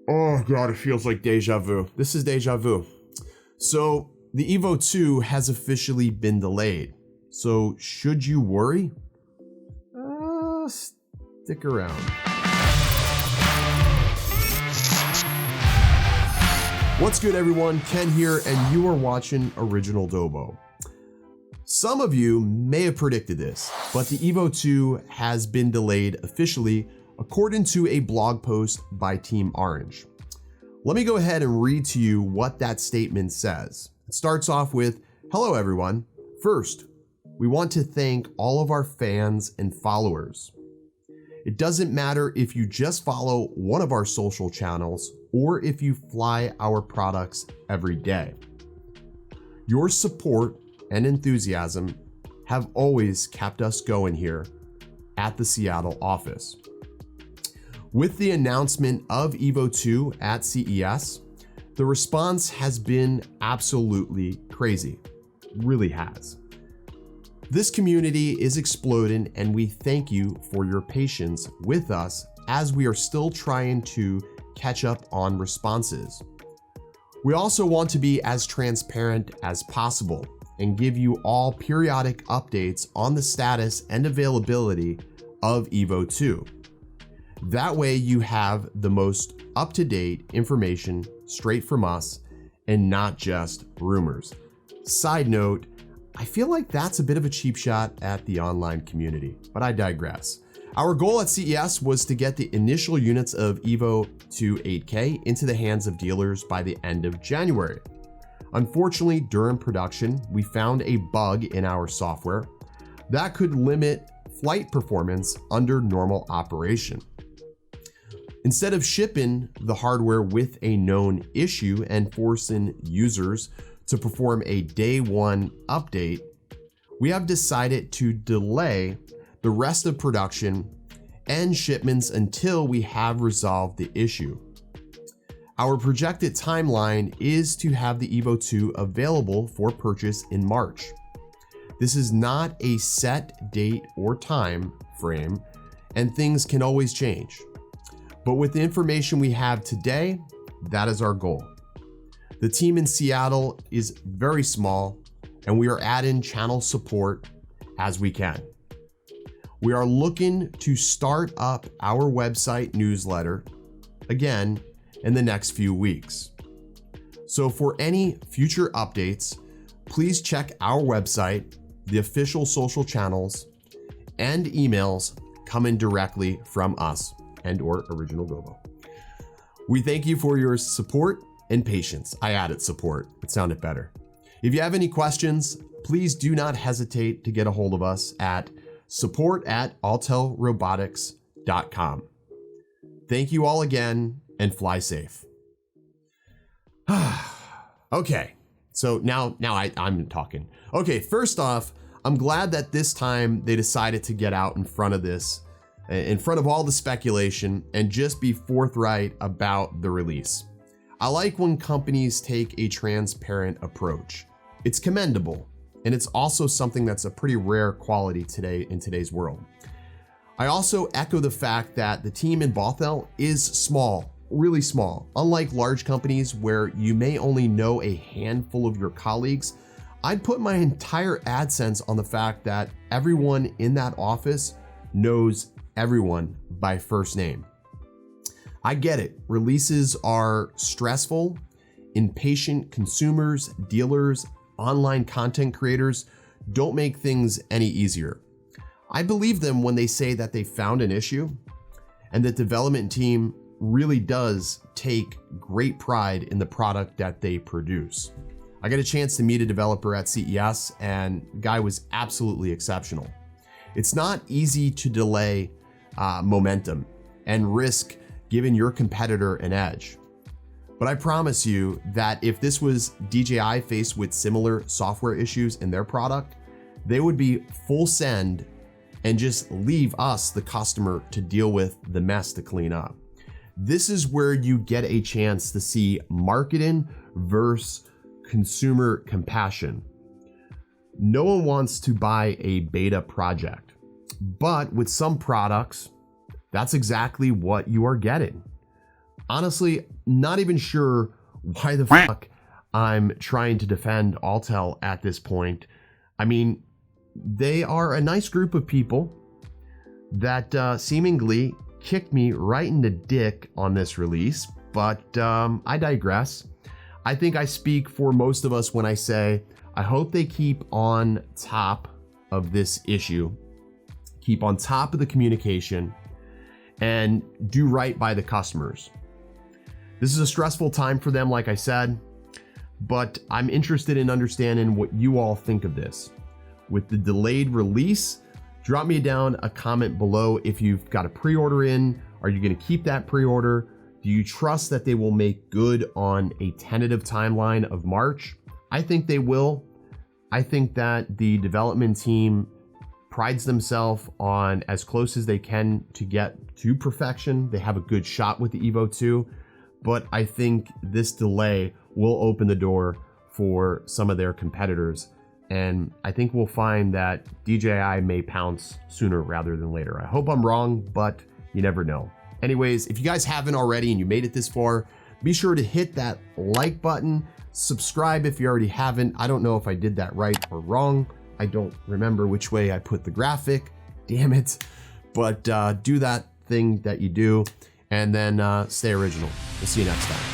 Oh God, it feels like deja vu. This is deja vu. So the EVO 2 has officially been delayed. So should you worry? Stick around. What's good, everyone? Ken here, and you are watching Original Dobo. Some of you may have predicted this, but the EVO 2 has been delayed officially according to a blog post by Team Orange. Let me go ahead and read to you what that statement says. It starts off with, "Hello everyone. First, we want to thank all of our fans and followers. It doesn't matter if you just follow one of our social channels or if you fly our products every day. Your support and enthusiasm have always kept us going here at the Seattle office. With the announcement of EVO 2 at CES, the response has been absolutely crazy. It really has. This community is exploding, and we thank you for your patience with us as we are still trying to catch up on responses. We also want to be as transparent as possible and give you all periodic updates on the status and availability of EVO 2. That way you have the most up-to-date information straight from us and not just rumors. Side note, I feel like that's a bit of a cheap shot at the online community, but I digress. Our goal at CES was to get the initial units of EVO 2 8K into the hands of dealers by the end of January. Unfortunately, during production, we found a bug in our software that could limit flight performance under normal operation. Instead of shipping the hardware with a known issue and forcing users to perform a day one update, we have decided to delay the rest of production and shipments until we have resolved the issue. Our projected timeline is to have the EVO 2 available for purchase in March. This is not a set date or time frame, and things can always change. But with the information we have today, that is our goal. The team in Seattle is very small, and we are adding channel support as we can. We are looking to start up our website newsletter again in the next few weeks. So for any future updates, please check our website, the official social channels, and emails coming directly from us and or Original Dobo. We thank you for your support and patience. I added support, it sounded better. If you have any questions, please do not hesitate to get a hold of us at support@autelrobotics.com. Thank you all again, and fly safe. Okay, so now I'm talking. Okay, first off, I'm glad that this time they decided to get out in front of this, in front of all the speculation, and just be forthright about the release. I like when companies take a transparent approach. It's commendable, and it's also something that's a pretty rare quality today in today's world. I also echo the fact that the team in Bothell is small, really small. Unlike large companies where you may only know a handful of your colleagues, I'd put my entire AdSense on the fact that everyone in that office knows everyone by first name. I get it, releases are stressful. Impatient consumers, dealers, online content creators don't make things any easier. I believe them when they say that they found an issue and the development team really does take great pride in the product that they produce. I got a chance to meet a developer at CES, and the guy was absolutely exceptional. It's not easy to delay momentum and risk giving your competitor an edge. But I promise you that if this was DJI faced with similar software issues in their product, they would be full send and just leave us, the customer, to deal with the mess to clean up. This is where you get a chance to see marketing versus consumer compassion. No one wants to buy a beta project, but with some products, that's exactly what you are getting. honestly, not even sure why the fuck I'm trying to defend Autel at this point. I mean, they are a nice group of people that seemingly kicked me right in the dick on this release, but I digress. I think I speak for most of us when I say I hope they keep on top of this issue, keep on top of the communication, and do right by the customers. This is a stressful time for them, like I said, but I'm interested in understanding what you all think of this. With the delayed release, drop me down a comment below if you've got a pre-order in. Are you going to keep that pre-order? Do you trust that they will make good on a tentative timeline of March? I think they will. I think that the development team prides themselves on as close as they can to get to perfection. They have a good shot with the EVO 2, but I think this delay will open the door for some of their competitors. And I think we'll find that DJI may pounce sooner rather than later. I hope I'm wrong, but you never know. Anyways, if you guys haven't already and you made it this far, be sure to hit that like button, subscribe if you already haven't. I don't know if I did that right or wrong. I don't remember which way I put the graphic, damn it. But do that thing that you do, and then stay original. We'll see you next time.